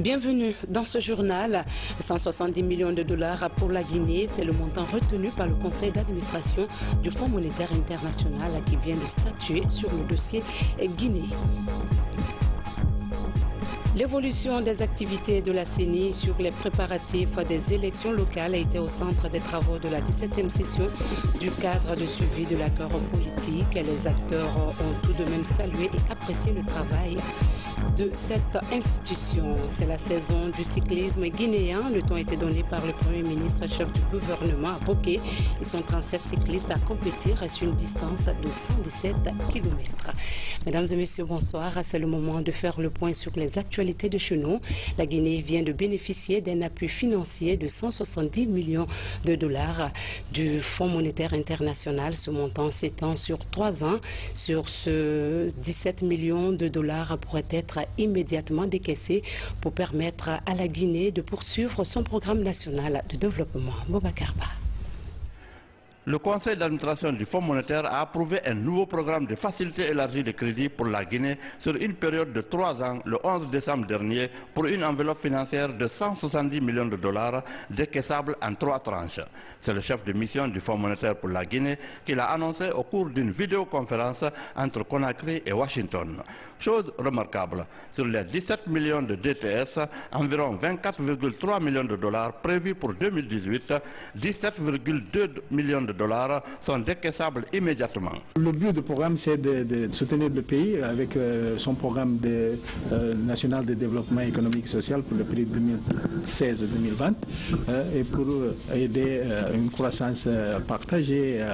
Bienvenue dans ce journal. 170 millions de dollars pour la Guinée, c'est le montant retenu par le conseil d'administration du Fonds monétaire international qui vient de statuer sur le dossier Guinée. L'évolution des activités de la CENI sur les préparatifs des élections locales a été au centre des travaux de la 17e session du cadre de suivi de l'accord politique. Les acteurs ont tout de même salué et apprécié le travail de cette institution. C'est la saison du cyclisme guinéen. Le ton a été donné par le Premier ministre chef du gouvernement à Boké. Ils sont 37 cyclistes à compétir sur une distance de 117 km. Mesdames et messieurs, bonsoir. C'est le moment de faire le point sur les actualités de chez nous. La Guinée vient de bénéficier d'un appui financier de 170 millions de dollars du Fonds monétaire international. Ce montant s'étend sur 3 ans. Sur ce 17 millions de dollars pourraient être immédiatement décaissés pour permettre à la Guinée de poursuivre son programme national de développement. Boubacar Ba. Le conseil d'administration du Fonds monétaire a approuvé un nouveau programme de facilité élargie de crédit pour la Guinée sur une période de 3 ans, le 11 décembre dernier, pour une enveloppe financière de 170 millions de dollars décaissable en 3 tranches. C'est le chef de mission du Fonds monétaire pour la Guinée qui l'a annoncé au cours d'une vidéoconférence entre Conakry et Washington. Chose remarquable, sur les 17 millions de DTS, environ 24,3 millions de dollars prévus pour 2018, 17,2 millions de dollars sont décaissables immédiatement. Le but du programme, c'est de soutenir le pays avec son programme national de développement économique et social pour le période 2016-2020 et pour aider une croissance partagée,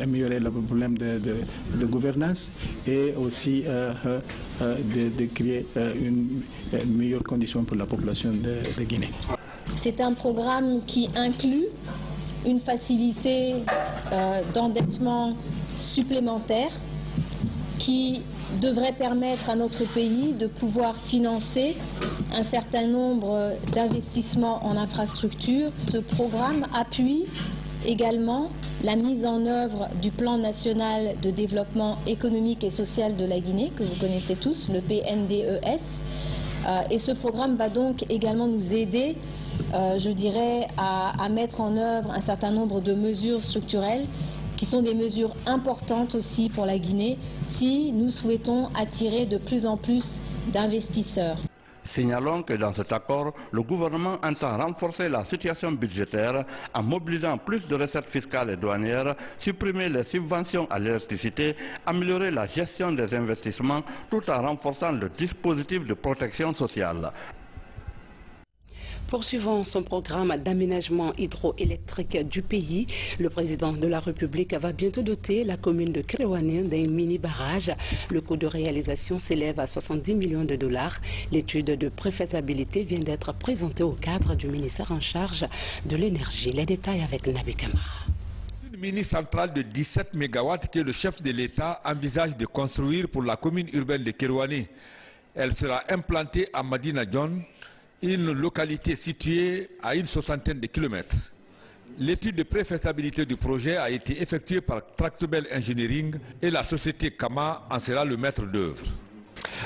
améliorer le problème de gouvernance et aussi de créer une meilleure condition pour la population de Guinée. C'est un programme qui inclut une facilité d'endettement supplémentaire qui devrait permettre à notre pays de pouvoir financer un certain nombre d'investissements en infrastructures. Ce programme appuie également la mise en œuvre du plan national de développement économique et social de la Guinée, que vous connaissez tous, le PNDES. Et ce programme va donc également nous aider je dirais, à mettre en œuvre un certain nombre de mesures structurelles qui sont des mesures importantes aussi pour la Guinée si nous souhaitons attirer de plus en plus d'investisseurs. Signalons que dans cet accord, le gouvernement entend renforcer la situation budgétaire en mobilisant plus de recettes fiscales et douanières, supprimer les subventions à l'électricité, améliorer la gestion des investissements tout en renforçant le dispositif de protection sociale. Poursuivant son programme d'aménagement hydroélectrique du pays, le président de la République va bientôt doter la commune de Kerewane d'un mini-barrage. Le coût de réalisation s'élève à 70 millions de dollars. L'étude de préfaisabilité vient d'être présentée au cadre du ministère en charge de l'énergie. Les détails avec Nabi Kamara. Une mini-centrale de 17 MW que le chef de l'État envisage de construire pour la commune urbaine de Kerewane. Elle sera implantée à Madina John, une localité située à une 60aine de kilomètres. L'étude de préfaisabilité du projet a été effectuée par Tractebel Engineering et la société Kama en sera le maître d'œuvre.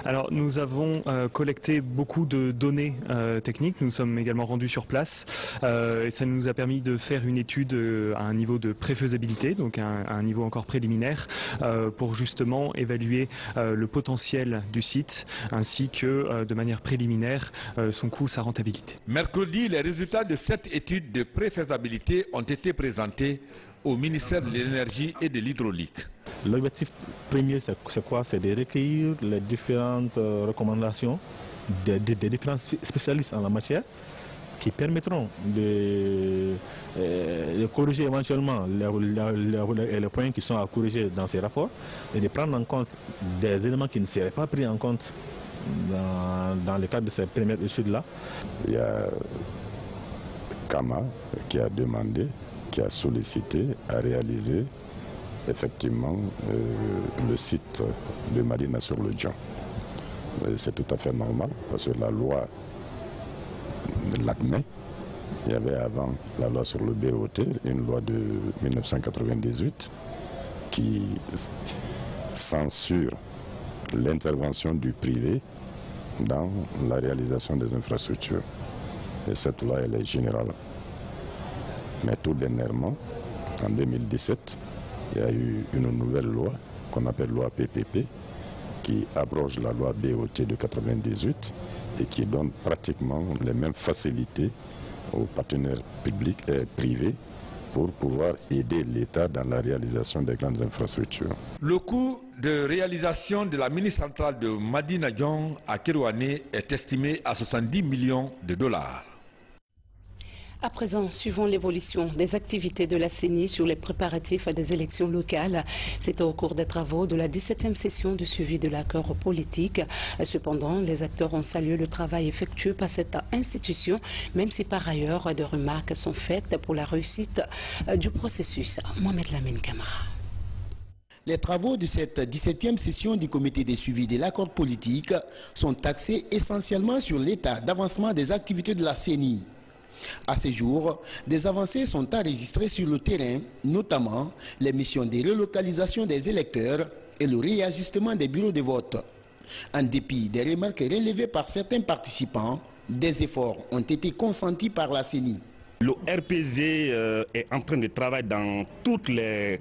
Alors nous avons collecté beaucoup de données techniques, nous sommes également rendus sur place et ça nous a permis de faire une étude à un niveau de préfaisabilité, donc à un niveau encore préliminaire, pour justement évaluer le potentiel du site ainsi que de manière préliminaire son coût, sa rentabilité. Mercredi, les résultats de cette étude de préfaisabilité ont été présentés au ministère de l'énergie et de l'hydraulique. L'objectif premier, c'est quoi? C'est de recueillir les différentes recommandations des différents spécialistes en la matière qui permettront de corriger éventuellement les points qui sont à corriger dans ces rapports et de prendre en compte des éléments qui ne seraient pas pris en compte dans le cadre de ces premières études-là. Il y a Kama qui a demandé, qui a sollicité à réaliser effectivement le site de Madina sur le Djon. C'est tout à fait normal parce que la loi l'admet. Il y avait avant la loi sur le BOT, une loi de 1998 qui censure l'intervention du privé dans la réalisation des infrastructures. Et cette loi, elle est générale. Mais tout dernièrement, en 2017, il y a eu une nouvelle loi qu'on appelle loi PPP, qui abroge la loi BOT de 1998 et qui donne pratiquement les mêmes facilités aux partenaires publics et privés pour pouvoir aider l'État dans la réalisation des grandes infrastructures. Le coût de réalisation de la mini-centrale de Madina-Djong à Kerouané est estimé à 70 millions de dollars. À présent, suivons l'évolution des activités de la CENI sur les préparatifs des élections locales. C'était au cours des travaux de la 17e session de suivi de l'accord politique. Cependant, les acteurs ont salué le travail effectué par cette institution, même si par ailleurs des remarques sont faites pour la réussite du processus. Mohamed Lamine Camara. Les travaux de cette 17e session du comité de suivi de l'accord politique sont axés essentiellement sur l'état d'avancement des activités de la CENI. À ce jour, des avancées sont enregistrées sur le terrain, notamment les missions de relocalisation des électeurs et le réajustement des bureaux de vote. En dépit des remarques relevées par certains participants, des efforts ont été consentis par la CENI. Le RPG est en train de travailler dans toutes les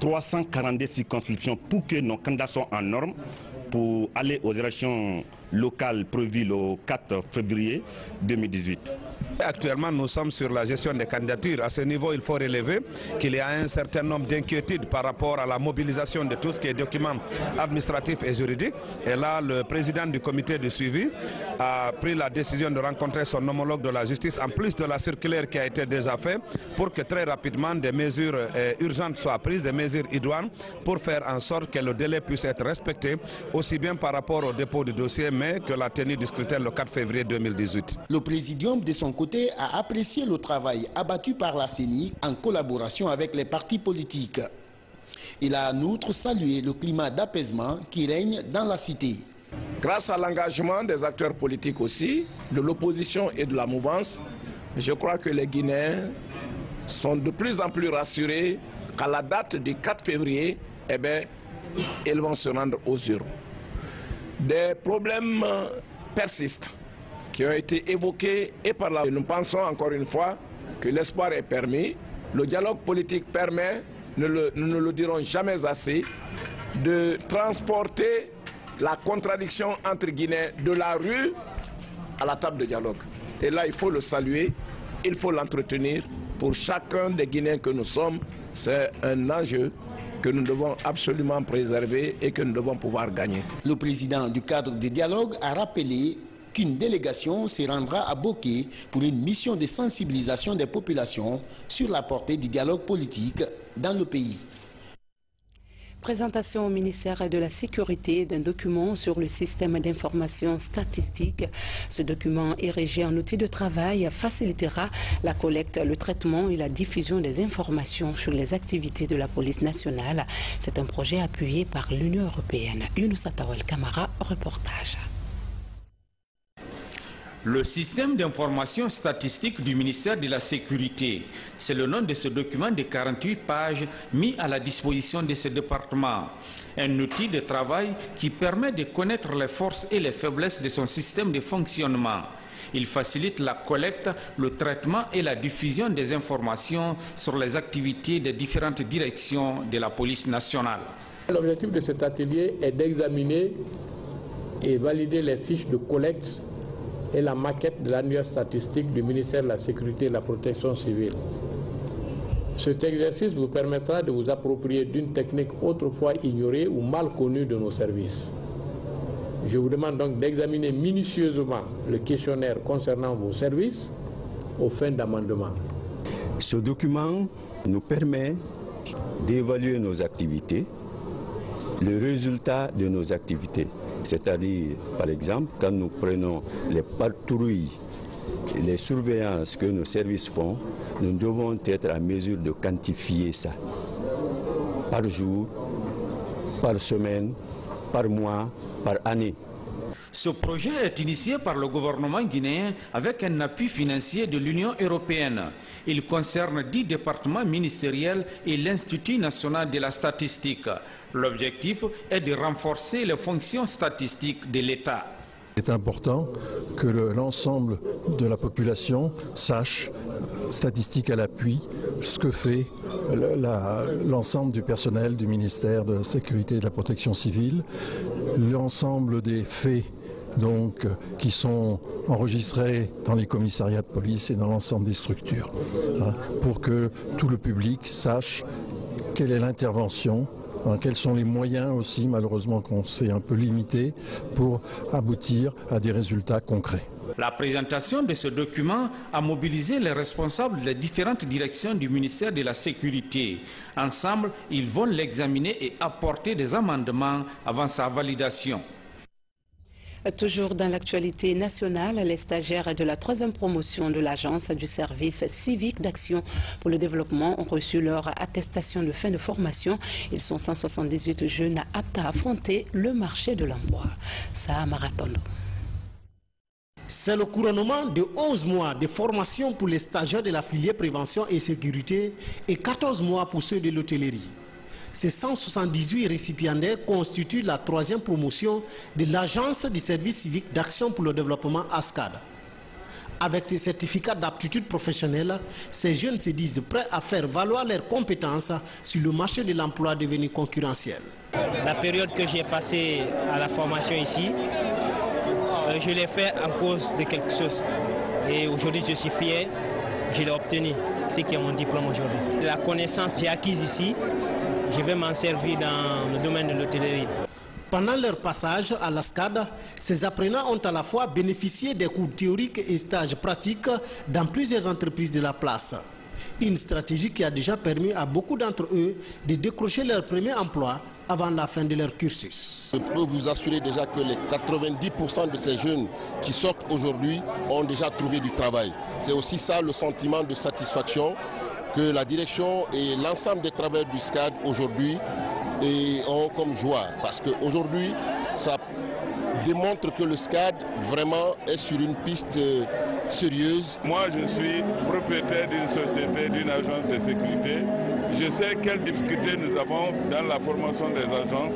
342 circonscriptions pour que nos candidats soient en norme pour aller aux élections locales prévues le 4 février 2018. Actuellement, nous sommes sur la gestion des candidatures. À ce niveau, il faut relever qu'il y a un certain nombre d'inquiétudes par rapport à la mobilisation de tout ce qui est documents administratifs et juridiques. Et là, le président du comité de suivi a pris la décision de rencontrer son homologue de la justice, en plus de la circulaire qui a été déjà faite, pour que très rapidement des mesures urgentes soient prises, des mesures idoines, pour faire en sorte que le délai puisse être respecté, aussi bien par rapport au dépôt du dossier, mais que la tenue du scrutin le 4 février 2018. Le présidium, de son côté, a apprécié le travail abattu par la CENI en collaboration avec les partis politiques. Il a en outre salué le climat d'apaisement qui règne dans la cité. Grâce à l'engagement des acteurs politiques aussi, de l'opposition et de la mouvance, je crois que les Guinéens sont de plus en plus rassurés qu'à la date du 4 février, ils vont se rendre aux urnes. Des problèmes persistent qui ont été évoqués et par là. Nous pensons encore une fois que l'espoir est permis, le dialogue politique permet, nous ne le dirons jamais assez, de transporter la contradiction entre Guinéens de la rue à la table de dialogue. Et là, il faut le saluer, il faut l'entretenir. Pour chacun des Guinéens que nous sommes, c'est un enjeu que nous devons absolument préserver et que nous devons pouvoir gagner. Le président du cadre de dialogue a rappelé qu'une délégation se rendra à Boké pour une mission de sensibilisation des populations sur la portée du dialogue politique dans le pays. Présentation au ministère de la Sécurité d'un document sur le système d'information statistique. Ce document, érigé en outil de travail, facilitera la collecte, le traitement et la diffusion des informations sur les activités de la police nationale. C'est un projet appuyé par l'Union européenne. Younous Atawel Kamara, reportage. Le système d'information statistique du ministère de la Sécurité, c'est le nom de ce document de 48 pages mis à la disposition de ce département. Un outil de travail qui permet de connaître les forces et les faiblesses de son système de fonctionnement. Il facilite la collecte, le traitement et la diffusion des informations sur les activités des différentes directions de la police nationale. L'objectif de cet atelier est d'examiner et valider les fiches de collecte et la maquette de l'annuaire statistique du ministère de la Sécurité et de la Protection civile. Cet exercice vous permettra de vous approprier d'une technique autrefois ignorée ou mal connue de nos services. Je vous demande donc d'examiner minutieusement le questionnaire concernant vos services aux fins d'amendement. Ce document nous permet d'évaluer nos activités, le résultat de nos activités. C'est-à-dire, par exemple, quand nous prenons les patrouilles, les surveillances que nos services font, nous devons être en mesure de quantifier ça. Par jour, par semaine, par mois, par année. Ce projet est initié par le gouvernement guinéen avec un appui financier de l'Union européenne. Il concerne 10 départements ministériels et l'Institut national de la statistique. L'objectif est de renforcer les fonctions statistiques de l'État. Il est important que l'ensemble de la population sache, statistiques à l'appui, ce que fait l'ensemble du personnel du ministère de la Sécurité et de la Protection civile, l'ensemble des faits donc, qui sont enregistrés dans les commissariats de police et dans l'ensemble des structures, pour que tout le public sache quelle est l'intervention, quels sont les moyens aussi, malheureusement qu'on s'est un peu limité, pour aboutir à des résultats concrets. La présentation de ce document a mobilisé les responsables des différentes directions du ministère de la Sécurité. Ensemble, ils vont l'examiner et apporter des amendements avant sa validation. Toujours dans l'actualité nationale, les stagiaires de la 3e promotion de l'Agence du service civique d'action pour le développement ont reçu leur attestation de fin de formation. Ils sont 178 jeunes aptes à affronter le marché de l'emploi. Ça, Maratondo. C'est le couronnement de 11 mois de formation pour les stagiaires de la filière prévention et sécurité et 14 mois pour ceux de l'hôtellerie. Ces 178 récipiendaires constituent la 3e promotion de l'Agence du service civique d'action pour le développement ASCAD. Avec ces certificats d'aptitude professionnelle, ces jeunes se disent prêts à faire valoir leurs compétences sur le marché de l'emploi devenu concurrentiel. La période que j'ai passée à la formation ici, je l'ai fait en cause de quelque chose. Et aujourd'hui, je suis fier, je l'ai obtenu, ce qui est mon diplôme aujourd'hui. La connaissance que j'ai acquise ici, je vais m'en servir dans le domaine de l'hôtellerie. Pendant leur passage à l'ASCAD, ces apprenants ont à la fois bénéficié des cours théoriques et stages pratiques dans plusieurs entreprises de la place. Une stratégie qui a déjà permis à beaucoup d'entre eux de décrocher leur premier emploi avant la fin de leur cursus. Je peux vous assurer déjà que les 90% de ces jeunes qui sortent aujourd'hui ont déjà trouvé du travail. C'est aussi ça le sentiment de satisfaction que la direction et l'ensemble des travailleurs du SCAD aujourd'hui ont comme joie. Parce qu'aujourd'hui, ça démontre que le SCAD vraiment est sur une piste sérieuse. Moi, je suis propriétaire d'une société, d'une agence de sécurité. Je sais quelles difficultés nous avons dans la formation des agents,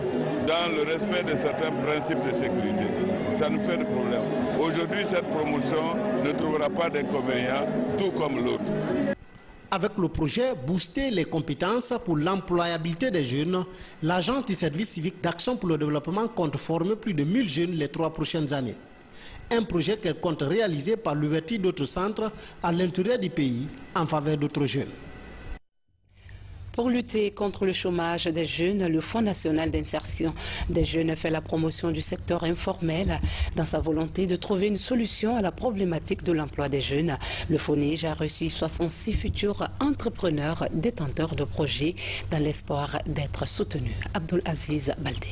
dans le respect de certains principes de sécurité. Ça nous fait des problèmes. Aujourd'hui, cette promotion ne trouvera pas d'inconvénients, tout comme l'autre. Avec le projet Booster les compétences pour l'employabilité des jeunes, l'Agence du service civique d'action pour le développement compte former plus de 1000 jeunes les 3 prochaines années. Un projet qu'elle compte réaliser par l'ouverture d'autres centres à l'intérieur du pays en faveur d'autres jeunes. Pour lutter contre le chômage des jeunes, le Fonds national d'insertion des jeunes fait la promotion du secteur informel dans sa volonté de trouver une solution à la problématique de l'emploi des jeunes. Le FONIJ a reçu 66 futurs entrepreneurs détenteurs de projets dans l'espoir d'être soutenus. Abdul Aziz Baldé.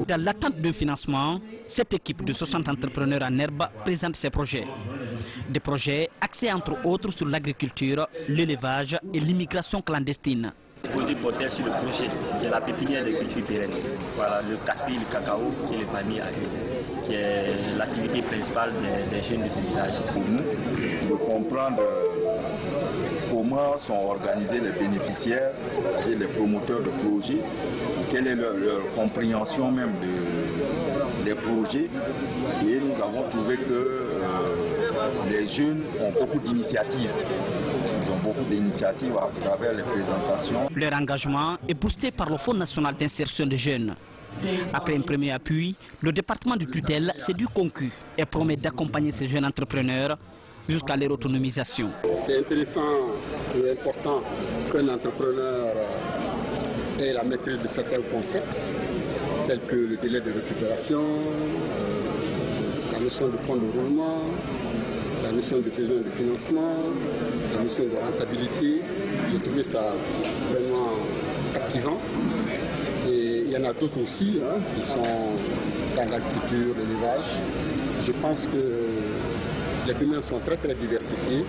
Dans l'attente d'un financement, cette équipe de 60 entrepreneurs en herbe présente ses projets. Des projets axés entre autres sur l'agriculture, l'élevage et l'immigration clandestine. Posé porter sur le projet de la pépinière de culture pérenne. Voilà, le café, le cacao et le palmier qui est l'activité principale des jeunes de ce village. Pour nous, de comprendre comment sont organisés les bénéficiaires et les promoteurs de projets, quelle est leur compréhension même des projets. Et nous avons trouvé que les jeunes ont beaucoup d'initiatives. Ils ont beaucoup d'initiatives à travers les présentations. Leur engagement est boosté par le Fonds national d'insertion des jeunes. Après un premier appui, le département de tutelle s'est dû concu et promet d'accompagner ces jeunes entrepreneurs jusqu'à leur autonomisation. C'est intéressant et important qu'un entrepreneur ait la maîtrise de certains concepts, tels que le délai de récupération, la notion de fonds de roulement, la notion de besoin de financement, la notion de rentabilité. J'ai trouvé ça vraiment captivant. Et il y en a d'autres aussi qui sont dans l'agriculture, l'élevage. Je pense que les domaines sont très diversifiés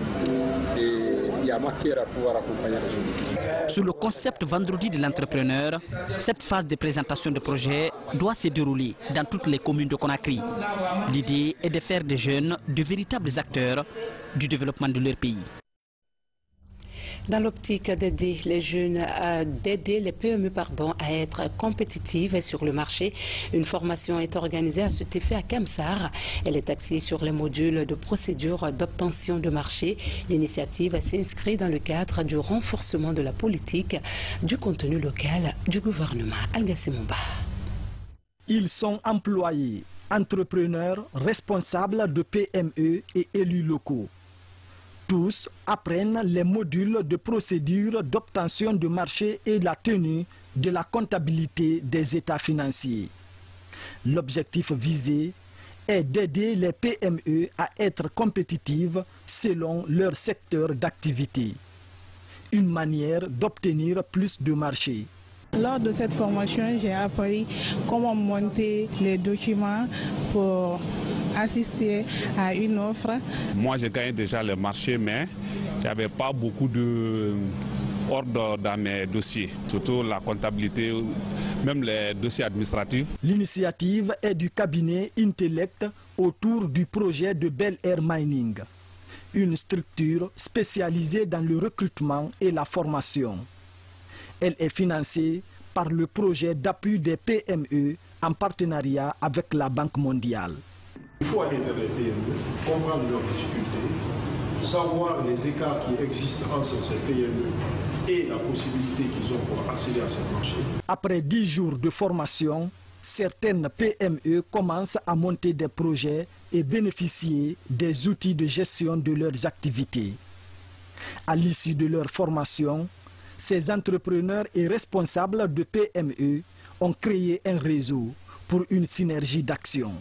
et il y a matière à pouvoir accompagner les jeunes. Sur le concept vendredi de l'entrepreneur, cette phase de présentation de projet doit se dérouler dans toutes les communes de Conakry. L'idée est de faire des jeunes de véritables acteurs du développement de leur pays. Dans l'optique d'aider les jeunes, d'aider les PME à être compétitives sur le marché, une formation est organisée à cet effet à Kemsar. Elle est axée sur les modules de procédure d'obtention de marché. L'initiative s'inscrit dans le cadre du renforcement de la politique du contenu local du gouvernement. Algassimumba. Ils sont employés, entrepreneurs, responsables de PME et élus locaux. Tous apprennent les modules de procédure d'obtention de marché et la tenue de la comptabilité des états financiers. L'objectif visé est d'aider les PME à être compétitives selon leur secteur d'activité. Une manière d'obtenir plus de marché. Lors de cette formation, j'ai appris comment monter les documents pour assister à une offre. Moi, j'ai gagné déjà le marché, mais il n'y avait pas beaucoup d'ordre dans mes dossiers, surtout la comptabilité, même les dossiers administratifs. L'initiative est du cabinet Intellect autour du projet de Bel Air Mining, une structure spécialisée dans le recrutement et la formation. Elle est financée par le projet d'appui des PME en partenariat avec la Banque mondiale. Il faut aller vers les PME, comprendre leurs difficultés, savoir les écarts qui existent entre ces PME et la possibilité qu'ils ont pour accéder à ce marché. Après 10 jours de formation, certaines PME commencent à monter des projets et bénéficier des outils de gestion de leurs activités. À l'issue de leur formation, ces entrepreneurs et responsables de PME ont créé un réseau pour une synergie d'action.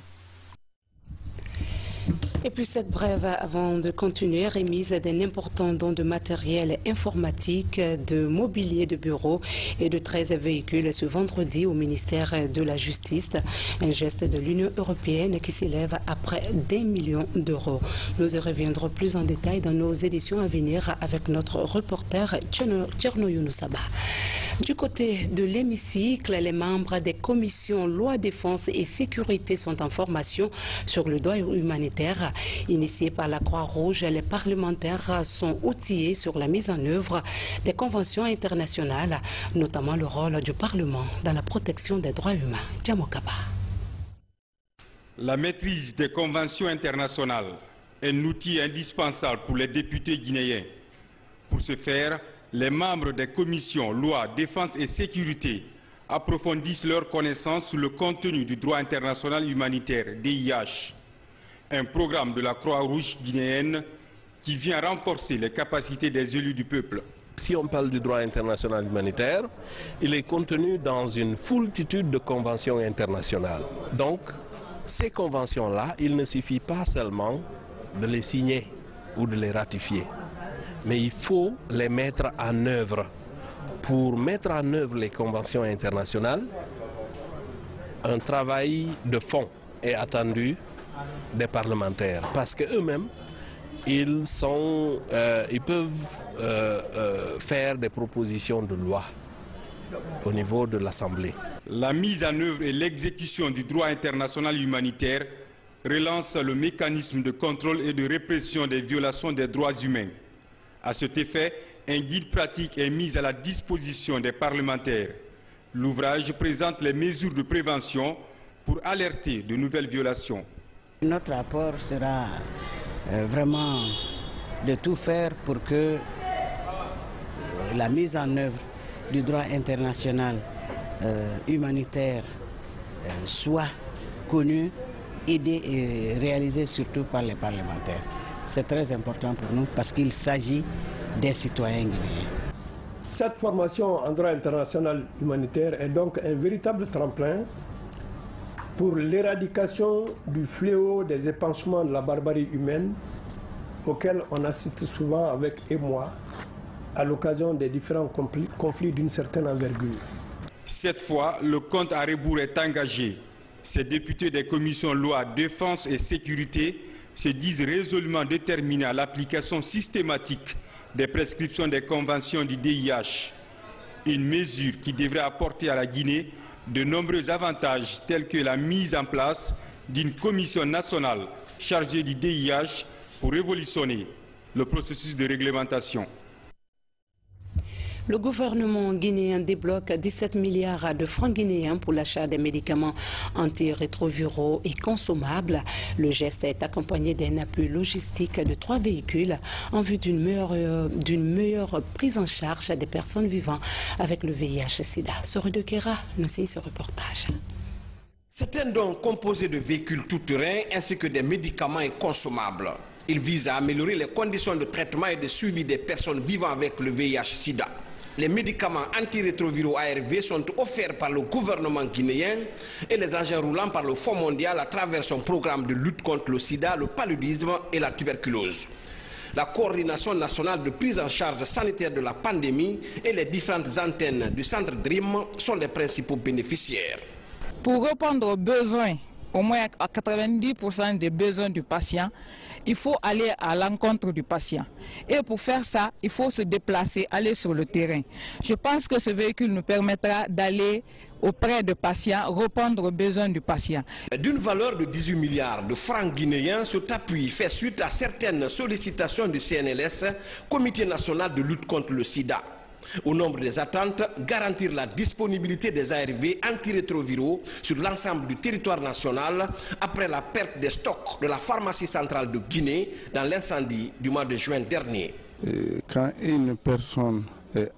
Et puis cette brève, avant de continuer, remise d'un important don de matériel informatique, de mobilier de bureau et de 13 véhicules ce vendredi au ministère de la Justice. Un geste de l'Union européenne qui s'élève à près d'1 million d'euros. Nous y reviendrons plus en détail dans nos éditions à venir avec notre reporter Tcherno Younoussaba. Du côté de l'hémicycle, les membres des commissions loi, défense et sécurité sont en formation sur le droit humanitaire. Initiés par la Croix-Rouge, les parlementaires sont outillés sur la mise en œuvre des conventions internationales, notamment le rôle du Parlement dans la protection des droits humains. Djamokaba. La maîtrise des conventions internationales est un outil indispensable pour les députés guinéens. Pour ce faire, les membres des commissions loi, défense et sécurité approfondissent leurs connaissances sur le contenu du droit international humanitaire, DIH, un programme de la Croix-Rouge guinéenne qui vient renforcer les capacités des élus du peuple. Si on parle du droit international humanitaire, il est contenu dans une foultitude de conventions internationales. Donc, ces conventions-là, il ne suffit pas seulement de les signer ou de les ratifier, mais il faut les mettre en œuvre. Pour mettre en œuvre les conventions internationales, un travail de fond est attendu des parlementaires, parce qu'eux-mêmes, ils peuvent faire des propositions de loi au niveau de l'Assemblée. La mise en œuvre et l'exécution du droit international humanitaire relance le mécanisme de contrôle et de répression des violations des droits humains. À cet effet, un guide pratique est mis à la disposition des parlementaires. L'ouvrage présente les mesures de prévention pour alerter de nouvelles violations. Notre apport sera vraiment de tout faire pour que la mise en œuvre du droit international humanitaire soit connue, aidée et réalisée surtout par les parlementaires. C'est très important pour nous parce qu'il s'agit des citoyens guinéens. Cette formation en droit international humanitaire est donc un véritable tremplin pour l'éradication du fléau des épanchements de la barbarie humaine auquel on assiste souvent avec émoi à l'occasion des différents conflits d'une certaine envergure. Cette fois, le compte à rebours est engagé. Ces députés des commissions loi, défense et sécurité se disent résolument déterminés à l'application systématique des prescriptions des conventions du DIH, une mesure qui devrait apporter à la Guinée de nombreux avantages tels que la mise en place d'une commission nationale chargée du DIH pour révolutionner le processus de réglementation. Le gouvernement guinéen débloque 17 milliards de francs guinéens pour l'achat des médicaments antirétroviraux et consommables. Le geste est accompagné d'un appui logistique de 3 véhicules en vue d'une meilleure prise en charge des personnes vivant avec le VIH-Sida. Sœur de Kera nous signe ce reportage. C'est un don composé de véhicules tout-terrain ainsi que des médicaments et consommables. Il vise à améliorer les conditions de traitement et de suivi des personnes vivant avec le VIH-Sida. Les médicaments antirétroviraux ARV sont offerts par le gouvernement guinéen et les engins roulants par le Fonds mondial à travers son programme de lutte contre le sida, le paludisme et la tuberculose. La coordination nationale de prise en charge sanitaire de la pandémie et les différentes antennes du centre DREAM sont les principaux bénéficiaires. Pour répondre aux besoins, au moins à 90% des besoins du patient, il faut aller à l'encontre du patient. Et pour faire ça, il faut se déplacer, aller sur le terrain. Je pense que ce véhicule nous permettra d'aller auprès des patients, répondre aux besoins du patient. D'une valeur de 18 milliards de francs guinéens, cet appui fait suite à certaines sollicitations du CNLS, Comité national de lutte contre le sida. Au nombre des attentes, garantir la disponibilité des ARV antirétroviraux sur l'ensemble du territoire national après la perte des stocks de la pharmacie centrale de Guinée dans l'incendie du mois de juin dernier. Quand une personne est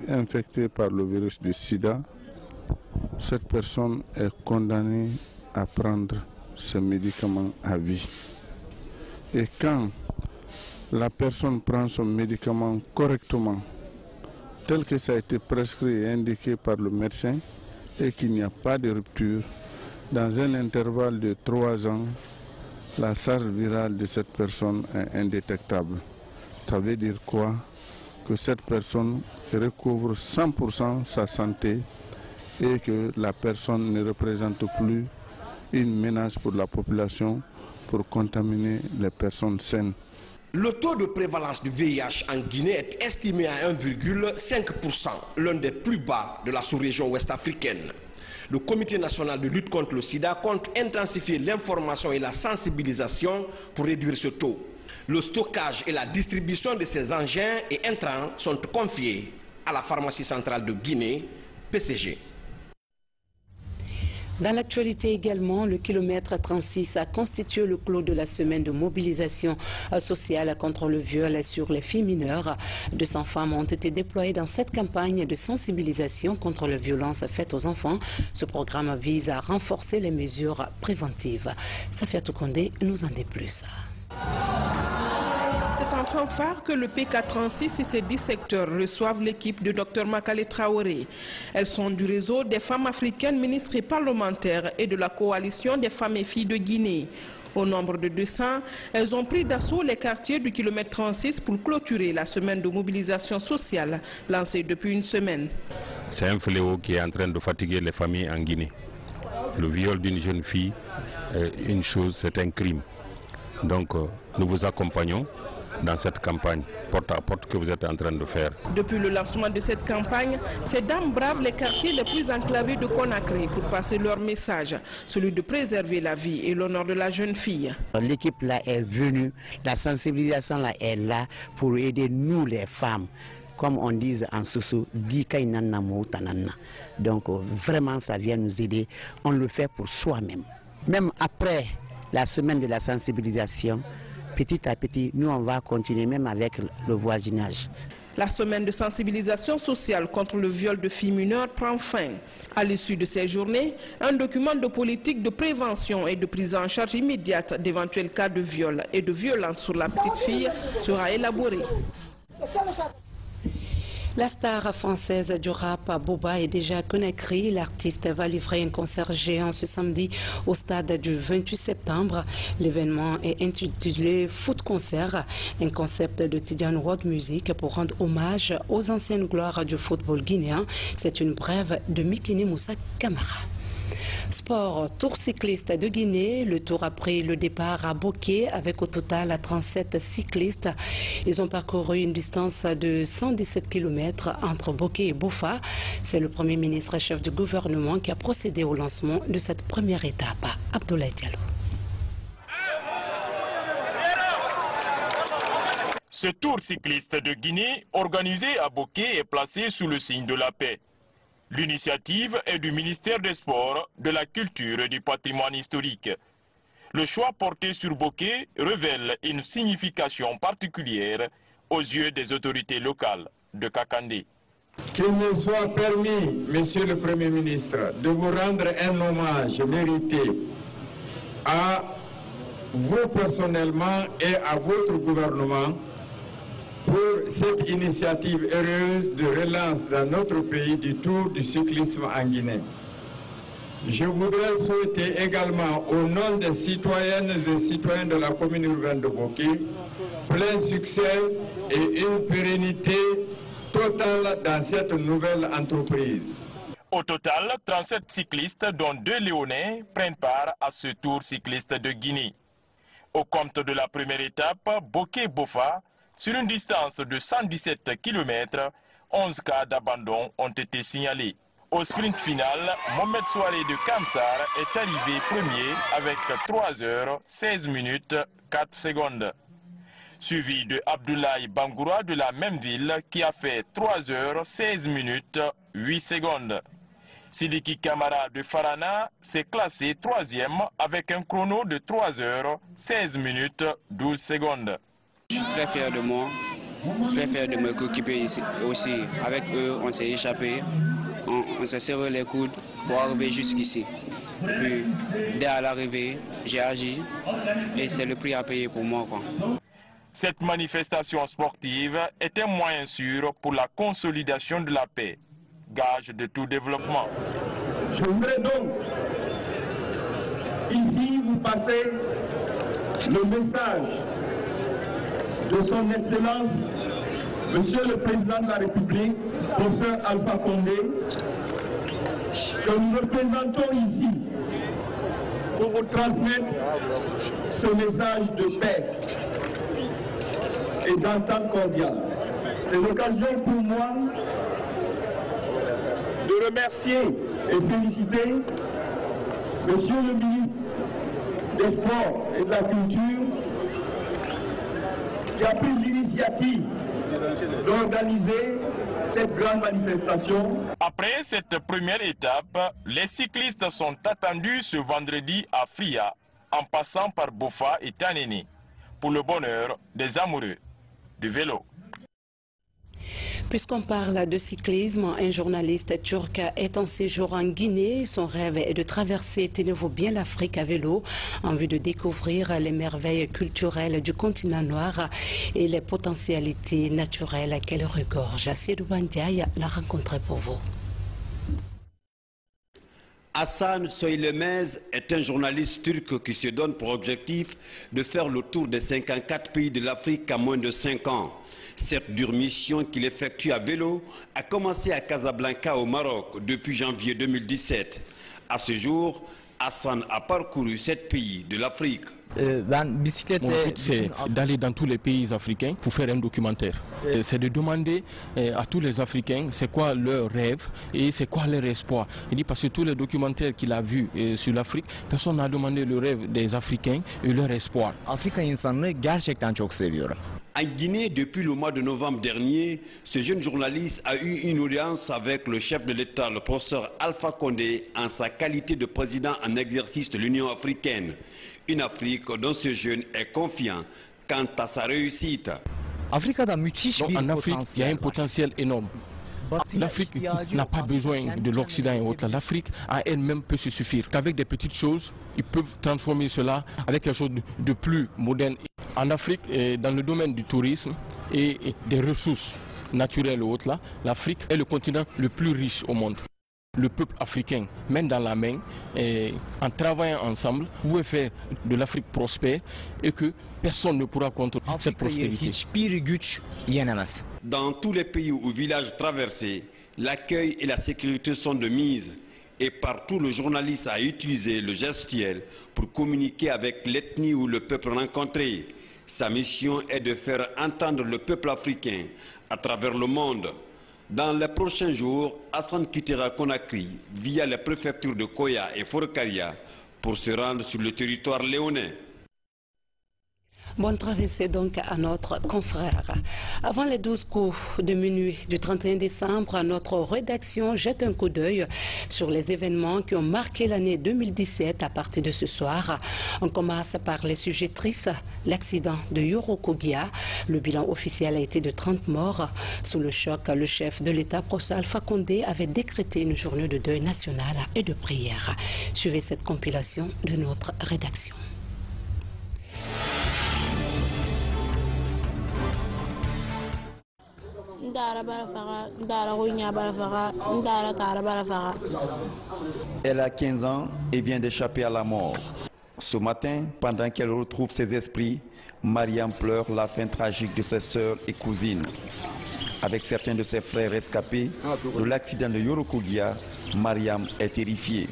infectée par le virus du sida, cette personne est condamnée à prendre ce médicament à vie. Et quand la personne prend son médicament correctement, tel que ça a été prescrit et indiqué par le médecin, et qu'il n'y a pas de rupture, dans un intervalle de 3 ans, la charge virale de cette personne est indétectable. Ça veut dire quoi? Que cette personne recouvre 100% sa santé et que la personne ne représente plus une menace pour la population pour contaminer les personnes saines. Le taux de prévalence du VIH en Guinée est estimé à 1,5%, l'un des plus bas de la sous-région ouest-africaine. Le Comité national de lutte contre le sida compte intensifier l'information et la sensibilisation pour réduire ce taux. Le stockage et la distribution de ces engins et intrants sont confiés à la pharmacie centrale de Guinée, PCG. Dans l'actualité également, le kilomètre 36 a constitué le clou de la semaine de mobilisation sociale contre le viol sur les filles mineures. 200 femmes ont été déployées dans cette campagne de sensibilisation contre les violences faites aux enfants. Ce programme vise à renforcer les mesures préventives. Safia Toukonde nous en dit plus. C'est en fanfare que le PK36 et ses 10 secteurs reçoivent l'équipe de Dr Makale Traoré. Elles sont du réseau des femmes africaines ministres et parlementaires et de la coalition des femmes et filles de Guinée. Au nombre de 200, elles ont pris d'assaut les quartiers du kilomètre 36 pour clôturer la semaine de mobilisation sociale lancée depuis une semaine. C'est un fléau qui est en train de fatiguer les familles en Guinée. Le viol d'une jeune fille est une chose, c'est un crime. Donc nous vous accompagnons dans cette campagne porte à porte que vous êtes en train de faire. Depuis le lancement de cette campagne, ces dames bravent les quartiers les plus enclavés de Conakry pour passer leur message, celui de préserver la vie et l'honneur de la jeune fille. L'équipe là est venue, la sensibilisation là est là pour aider nous les femmes. Comme on dit en Soso, donc vraiment ça vient nous aider, on le fait pour soi-même. Même après la semaine de la sensibilisation, petit à petit, nous on va continuer même avec le voisinage. La semaine de sensibilisation sociale contre le viol de filles mineures prend fin. À l'issue de ces journées, un document de politique de prévention et de prise en charge immédiate d'éventuels cas de viol et de violence sur la petite fille sera élaboré. La star française du rap, Booba, est déjà à Conakry. L'artiste va livrer un concert géant ce samedi au stade du 28 septembre. L'événement est intitulé Foot Concert, un concept de Tidiane World Music pour rendre hommage aux anciennes gloires du football guinéen. C'est une brève de Mikini Moussa Camara. Sport, Tour cycliste de Guinée. Le Tour a pris le départ à Boké avec au total 37 cyclistes. Ils ont parcouru une distance de 117 km entre Boké et Boufa. C'est le Premier ministre chef du gouvernement qui a procédé au lancement de cette première étape. Abdoulaye Diallo. Ce tour cycliste de Guinée, organisé à Boké, est placé sous le signe de la paix. L'initiative est du ministère des Sports, de la Culture et du Patrimoine historique. Le choix porté sur Boké révèle une signification particulière aux yeux des autorités locales de Kakandé. Qu'il me soit permis, Monsieur le Premier ministre, de vous rendre un hommage mérité à vous personnellement et à votre gouvernement pour cette initiative heureuse de relance dans notre pays du Tour du cyclisme en Guinée. Je voudrais souhaiter également, au nom des citoyennes et citoyens de la commune urbaine de Boké, plein succès et une pérennité totale dans cette nouvelle entreprise. Au total, 37 cyclistes, dont 2 Léonais, prennent part à ce Tour cycliste de Guinée. Au compte de la première étape, Boké-Bofa, sur une distance de 117 km, 11 cas d'abandon ont été signalés. Au sprint final, Mohamed Souaré de Kamsar est arrivé premier avec 3 heures 16 minutes 4 secondes. Suivi de Abdoulaye Bangoura de la même ville qui a fait 3 heures 16 minutes 8 secondes. Sidiki Kamara de Farana s'est classé 3e avec un chrono de 3 heures 16 minutes 12 secondes. Je suis très fier de moi, très fier de me coéquiper ici aussi. Avec eux, on s'est échappé, on s'est serré les coudes pour arriver jusqu'ici. Et puis, dès l'arrivée, j'ai agi et c'est le prix à payer pour moi, quoi. Cette manifestation sportive est un moyen sûr pour la consolidation de la paix, gage de tout développement. Je voudrais donc ici vous passer le message de son Excellence, Monsieur le Président de la République, Professeur Alpha Condé, que nous représentons ici pour vous transmettre ce message de paix et d'entente cordiale. C'est l'occasion pour moi de remercier et féliciter Monsieur le ministre des Sports et de la Culture qui a pris l'initiative d'organiser cette grande manifestation. Après cette première étape, les cyclistes sont attendus ce vendredi à Fria, en passant par Bofa et Tanene, pour le bonheur des amoureux du vélo. Puisqu'on parle de cyclisme, un journaliste turc est en séjour en Guinée. Son rêve est de traverser, tenez-vous bien, l'Afrique à vélo en vue de découvrir les merveilles culturelles du continent noir et les potentialités naturelles qu'elle regorge. Assiedou Bandiaï l'a rencontré pour vous. Hassan Söylemez est un journaliste turc qui se donne pour objectif de faire le tour des 54 pays de l'Afrique en moins de 5 ans. Cette dure mission qu'il effectue à vélo a commencé à Casablanca au Maroc depuis janvier 2017. À ce jour, Hassan a parcouru 7 pays de l'Afrique. Mon but, c'est d'aller dans tous les pays africains pour faire un documentaire. C'est de demander à tous les Africains c'est quoi leur rêve et c'est quoi leur espoir. Il dit parce que tous les documentaires qu'il a vus sur l'Afrique, personne n'a demandé le rêve des Africains et leur espoir. Afrika insanını gerçekten çok seviyorum. En Guinée, depuis le mois de novembre dernier, ce jeune journaliste a eu une audience avec le chef de l'État, le professeur Alpha Condé, en sa qualité de président en exercice de l'Union africaine. Une Afrique dont ce jeune est confiant quant à sa réussite. En Afrique, il y a un potentiel énorme. L'Afrique n'a pas besoin de l'Occident et autres. L'Afrique à elle-même peut se suffire. Qu'avec des petites choses, ils peuvent transformer cela avec quelque chose de plus moderne. En Afrique, dans le domaine du tourisme et des ressources naturelles et autres, l'Afrique est le continent le plus riche au monde. Le peuple africain, main dans la main, en travaillant ensemble, pouvait faire de l'Afrique prospère et que personne ne pourra contre cette prospérité. Dans tous les pays ou villages traversés, l'accueil et la sécurité sont de mise. Et partout, le journaliste a utilisé le gestuel pour communiquer avec l'ethnie ou le peuple rencontré. Sa mission est de faire entendre le peuple africain à travers le monde. Dans les prochains jours, Hassan quittera Conakry via les préfectures de Koya et Forcaria pour se rendre sur le territoire léonais. Bonne traversée donc à notre confrère. Avant les 12 coups de minuit du 31 décembre, notre rédaction jette un coup d'œil sur les événements qui ont marqué l'année 2017 à partir de ce soir. On commence par les sujets tristes. L'accident de Yorokogia. Le bilan officiel a été de 30 morts. Sous le choc, le chef de l'État, Professeur Alpha Condé, avait décrété une journée de deuil national et de prière. Suivez cette compilation de notre rédaction. Elle a 15 ans et vient d'échapper à la mort. Ce matin, pendant qu'elle retrouve ses esprits, Mariam pleure la fin tragique de ses sœurs et cousines. Avec certains de ses frères rescapés de l'accident de Yorokogia, Mariam est terrifiée.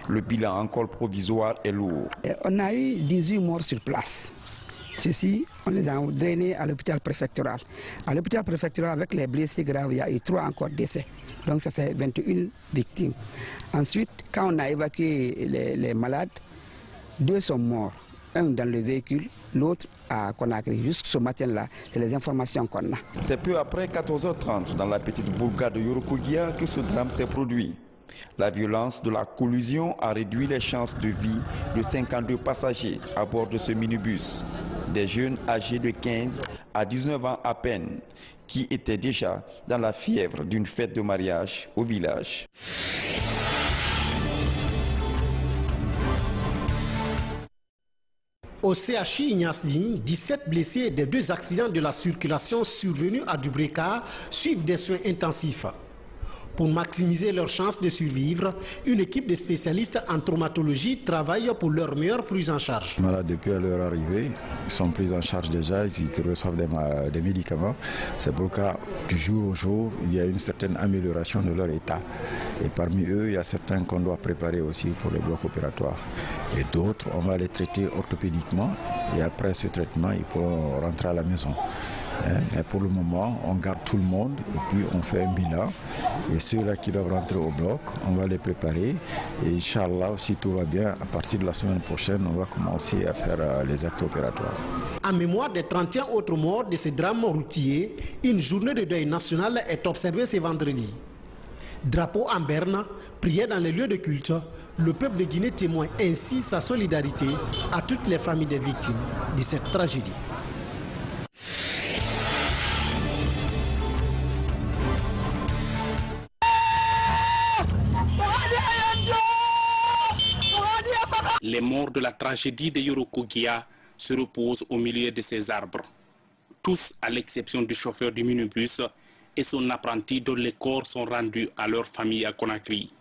Le bilan encore provisoire est lourd. On a eu 18 morts sur place. Ceux-ci, on les a drainés à l'hôpital préfectoral. À l'hôpital préfectoral, avec les blessés graves, il y a eu 3 encore décès. Donc ça fait 21 victimes. Ensuite, quand on a évacué les malades, 2 sont morts. Un dans le véhicule, l'autre à Conakry. Jusqu'à ce matin-là, c'est les informations qu'on a. C'est peu après 14h30 dans la petite bourgade de Yorokogia que ce drame s'est produit. La violence de la collision a réduit les chances de vie de 52 passagers à bord de ce minibus. Des jeunes âgés de 15 à 19 ans à peine, qui étaient déjà dans la fièvre d'une fête de mariage au village. Au CHU Ignasline, 17 blessés des 2 accidents de la circulation survenus à Dubreka suivent des soins intensifs. Pour maximiser leurs chances de survivre, une équipe de spécialistes en traumatologie travaille pour leur meilleure prise en charge. Les malades, depuis leur arrivée, ils sont pris en charge déjà, ils reçoivent des médicaments. C'est pourquoi du jour au jour, il y a une certaine amélioration de leur état. Et parmi eux, il y a certains qu'on doit préparer aussi pour le bloc opératoire. Et d'autres, on va les traiter orthopédiquement. Et après ce traitement, ils pourront rentrer à la maison. Mais pour le moment, on garde tout le monde et puis on fait un bilan. Et ceux-là qui doivent rentrer au bloc, on va les préparer. Et Inch'Allah, si tout va bien, à partir de la semaine prochaine, on va commencer à faire les actes opératoires. En mémoire des 31 autres morts de ces drames routiers, une journée de deuil national est observée ce vendredi. Drapeau en berne, prière dans les lieux de culte, le peuple de Guinée témoigne ainsi sa solidarité à toutes les familles des victimes de cette tragédie. Les morts de la tragédie de Yorokogia se reposent au milieu de ces arbres. Tous, à l'exception du chauffeur du minibus et son apprenti dont les corps sont rendus à leur famille à Conakry.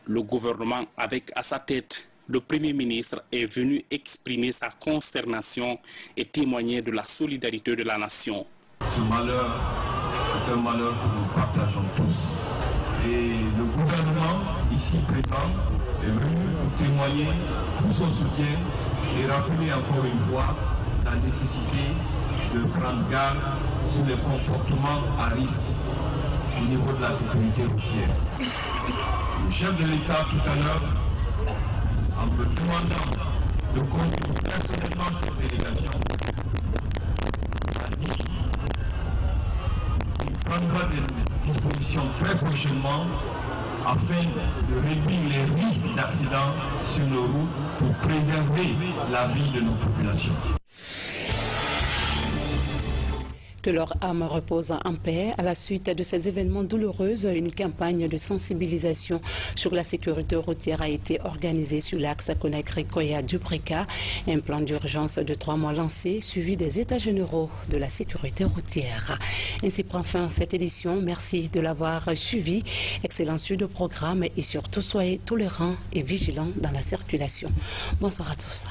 Le gouvernement, avec à sa tête le Premier ministre, est venu exprimer sa consternation et témoigner de la solidarité de la nation. Ce malheur est un malheur que nous partageons tous. Et le gouvernement, ici présent, est venu pour témoigner tout son soutien et rappeler encore une fois la nécessité de prendre garde sur les comportements à risque au niveau de la sécurité routière. Le chef de l'État tout à l'heure, en me demandant de conduire personnellement cette délégation, a dit qu'il prendra des dispositions très prochainement afin de réduire les risques d'accidents sur nos routes pour préserver la vie de nos populations. Que leur âme repose en paix. À la suite de ces événements douloureux, une campagne de sensibilisation sur la sécurité routière a été organisée sur l'axe Conakry-Koya-Dubreka. Un plan d'urgence de 3 mois lancé, suivi des états généraux de la sécurité routière. Ainsi prend fin cette édition. Merci de l'avoir suivi. Excellent suivi de programme et surtout soyez tolérants et vigilants dans la circulation. Bonsoir à tous.